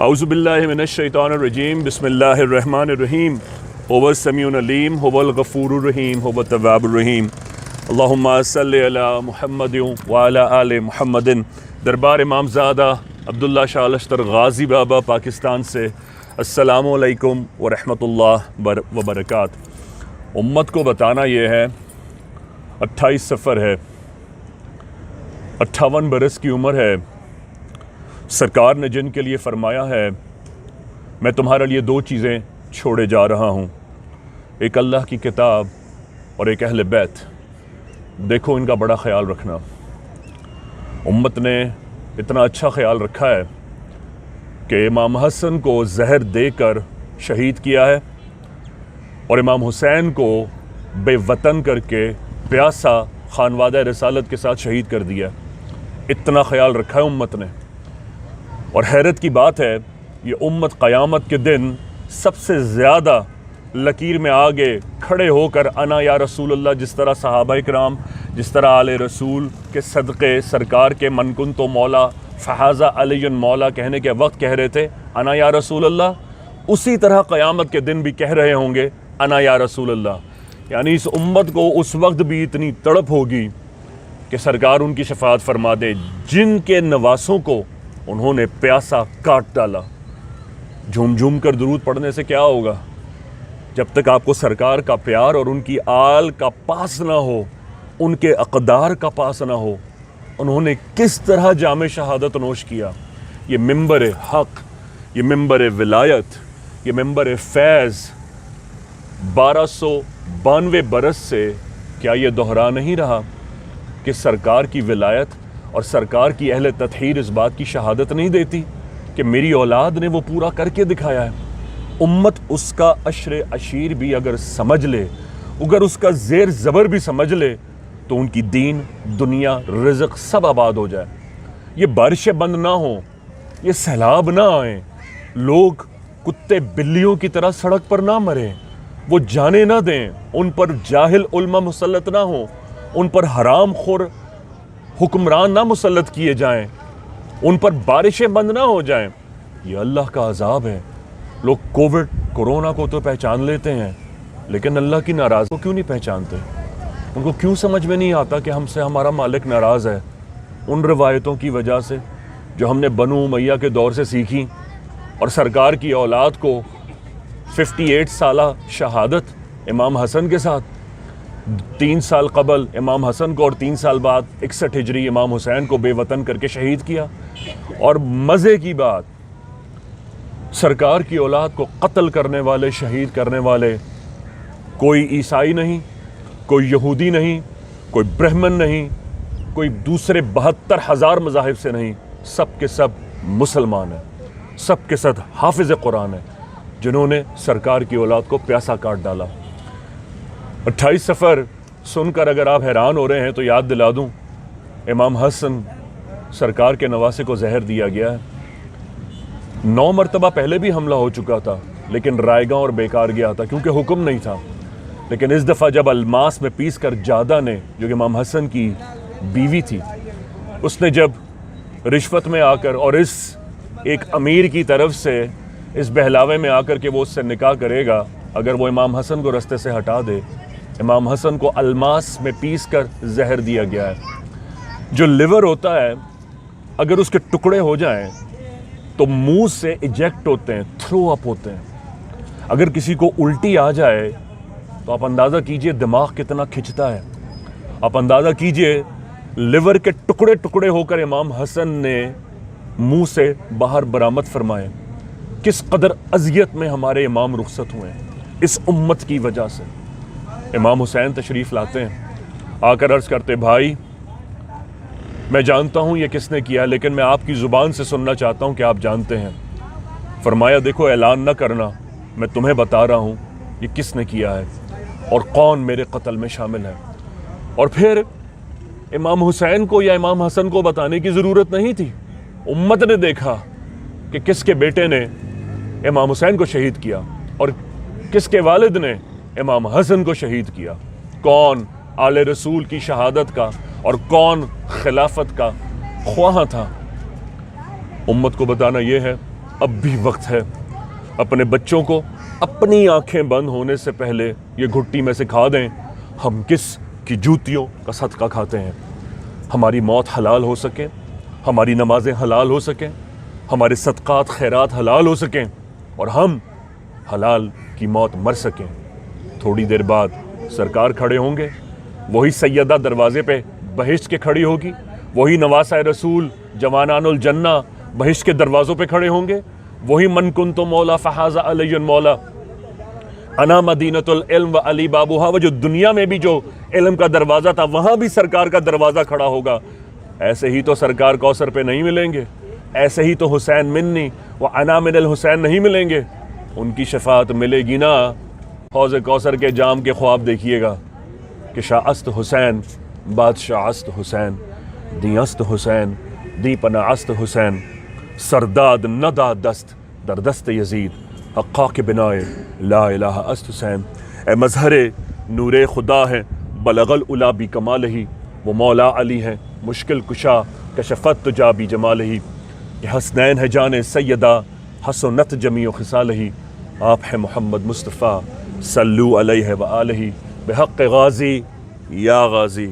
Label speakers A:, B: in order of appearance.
A: اعوذ باللہ من الشیطان الرجیم بسم اللہ الرحمن الرحیم هو السمیع العلیم هو الغفور الرحیم هو التواب الرحیم اللہم صلی علی محمد وعلی آل محمد۔ دربار امام زادہ عبداللہ شاہ لشتر غازی بابا پاکستان سے السلام علیکم ورحمۃ اللہ وبرکاتہ۔ امت کو بتانا یہ ہے 28 سفر ہے، 58 برس کی عمر ہے۔ سرکار نے جن کے لیے فرمایا ہے میں تمہارے لیے 2 چیزیں چھوڑے جا رہا ہوں، ایک اللہ کی کتاب اور ایک اہل بیت۔ دیکھو ان کا بڑا خیال رکھنا۔ امت نے اتنا اچھا خیال رکھا ہے کہ امام حسن کو زہر دے کر شہید کیا ہے اور امام حسین کو بے وطن کر کے پیاسا خانوادہ رسالت کے ساتھ شہید کر دیا۔ اتنا خیال رکھا ہے امت نے۔ اور حیرت کی بات ہے یہ امت قیامت کے دن سب سے زیادہ لکیر میں آگے کھڑے ہو کر انا یا رسول اللہ، جس طرح صحابہ کرام، جس طرح آل رسول کے صدقے سرکار کے من کنتو مولا فہذا علی مولا کہنے کے وقت کہہ رہے تھے انا یا رسول اللہ، اسی طرح قیامت کے دن بھی کہہ رہے ہوں گے انا یا رسول اللہ۔ یعنی اس امت کو اس وقت بھی اتنی تڑپ ہوگی کہ سرکار ان کی شفاعت فرما دے جن کے نواسوں کو انہوں نے پیاسا کاٹ ڈالا۔ جھوم جھوم کر درود پڑھنے سے کیا ہوگا جب تک آپ کو سرکار کا پیار اور ان کی آل کا پاس نہ ہو، ان کے اقدار کا پاس نہ ہو۔ انہوں نے کس طرح جام شہادت نوش کیا۔ یہ ممبر حق، یہ ممبر ولایت، یہ ممبر فیض 1292 برس سے کیا یہ دہرا نہیں رہا کہ سرکار کی ولایت اور سرکار کی اہل تطہیر اس بات کی شہادت نہیں دیتی کہ میری اولاد نے وہ پورا کر کے دکھایا ہے۔ امت اس کا عشر عشیر بھی اگر سمجھ لے، اگر اس کا زیر زبر بھی سمجھ لے تو ان کی دین، دنیا، رزق سب آباد ہو جائے۔ یہ بارشیں بند نہ ہوں، یہ سیلاب نہ آئیں، لوگ کتے بلیوں کی طرح سڑک پر نہ مریں، وہ جانے نہ دیں، ان پر جاہل علماء مسلط نہ ہوں، ان پر حرام خور حکمران نہ مسلط کیے جائیں، ان پر بارشیں بند نہ ہو جائیں۔ یہ اللہ کا عذاب ہے۔ لوگ کورونا کو تو پہچان لیتے ہیں لیکن اللہ کی ناراضی کو کیوں نہیں پہچانتے؟ ان کو کیوں سمجھ میں نہیں آتا کہ ہم سے ہمارا مالک ناراض ہے؟ ان روایتوں کی وجہ سے جو ہم نے بنو امیہ کے دور سے سیکھی، اور سرکار کی اولاد کو 58 سالہ شہادت امام حسن کے ساتھ، 3 سال قبل امام حسن کو اور 3 سال بعد 61 ہجری امام حسین کو بے وطن کر کے شہید کیا۔ اور مزے کی بات، سرکار کی اولاد کو قتل کرنے والے، شہید کرنے والے کوئی عیسائی نہیں، کوئی یہودی نہیں، کوئی برہمن نہیں، کوئی دوسرے 72,000 مذاہب سے نہیں، سب کے سب مسلمان ہیں، سب کے سب حافظ قرآن ہیں جنہوں نے سرکار کی اولاد کو پیاسا کاٹ ڈالا۔ 28 سفر سن کر اگر آپ حیران ہو رہے ہیں تو یاد دلا دوں، امام حسن سرکار کے نواسے کو زہر دیا گیا ہے۔ 9 مرتبہ پہلے بھی حملہ ہو چکا تھا لیکن رائے گاں اور بیکار گیا تھا کیونکہ حکم نہیں تھا۔ لیکن اس دفعہ جب الماس میں پیس کر جادہ نے، جو کہ امام حسن کی بیوی تھی، اس نے جب رشوت میں آ کر اور اس ایک امیر کی طرف سے اس بہلاوے میں آ کر کہ وہ اس سے نکاح کرے گا اگر وہ امام حسن کو رستے سے ہٹا دے، امام حسن کو الماس میں پیس کر زہر دیا گیا ہے۔ جو لیور ہوتا ہے اگر اس کے ٹکڑے ہو جائیں تو منہ سے ایجیکٹ ہوتے ہیں، تھرو اپ ہوتے ہیں۔ اگر کسی کو الٹی آ جائے تو آپ اندازہ کیجئے دماغ کتنا کھنچتا ہے۔ آپ اندازہ کیجئے لیور کے ٹکڑے ٹکڑے ہو کر امام حسن نے منہ سے باہر برآمد فرمائے۔ کس قدر اذیت میں ہمارے امام رخصت ہوئے ہیں اس امت کی وجہ سے۔ امام حسین تشریف لاتے ہیں، آ کر عرض کرتے بھائی میں جانتا ہوں یہ کس نے کیا لیکن میں آپ کی زبان سے سننا چاہتا ہوں کہ آپ جانتے ہیں۔ فرمایا دیکھو اعلان نہ کرنا، میں تمہیں بتا رہا ہوں یہ کس نے کیا ہے اور کون میرے قتل میں شامل ہے۔ اور پھر امام حسین کو یا امام حسن کو بتانے کی ضرورت نہیں تھی، امت نے دیکھا کہ کس کے بیٹے نے امام حسین کو شہید کیا اور کس کے والد نے امام حسن کو شہید کیا، کون آل رسول کی شہادت کا اور کون خلافت کا خواہاں تھا۔ امت کو بتانا یہ ہے اب بھی وقت ہے اپنے بچوں کو اپنی آنکھیں بند ہونے سے پہلے یہ گھٹی میں سکھا دیں ہم کس کی جوتیوں کا صدقہ کھاتے ہیں. ہماری موت حلال ہو سکے، ہماری نمازیں حلال ہو سکیں، ہمارے صدقات خیرات حلال ہو سکیں اور ہم حلال کی موت مر سکیں. تھوڑی دیر بعد سرکار کھڑے ہوں گے، وہی سیدہ دروازے پہ بہشت کے کھڑی ہوگی، وہی نواسۂ رسول جوانان الجنہ بہشت کے دروازوں پہ کھڑے ہوں گے، وہی من کنت مولا فحاز علی مولا انا مدینۃ العلم و علی بابوہا. وہ جو دنیا میں بھی جو علم کا دروازہ تھا وہاں بھی سرکار کا دروازہ کھڑا ہوگا. ایسے ہی تو سرکار کوثر پہ نہیں ملیں گے، ایسے ہی تو حسین منی و انا من الحسین نہیں ملیں گے. ان کی شفاعت ملے گی نا. حوض کوثر کے جام کے خواب دیکھیے گا کہ شاہ است حسین بادشاہ است حسین دی است حسین دی پناہ است حسین سرداد ندا دست در دست یزید حقا کے بنائے لا الہ است حسین. اے مظہر نور خدا ہے بلغ العلا بی کمال ہی، وہ مولا علی ہیں مشکل کشا کشفت تجا بی جمال ہی. کہ حسنین ہے جان سیدہ حسنت جمیع خصال ہی. آپ ہیں محمد مصطفیٰ صلو علیہ وآلہ بحق غازی یا غازی.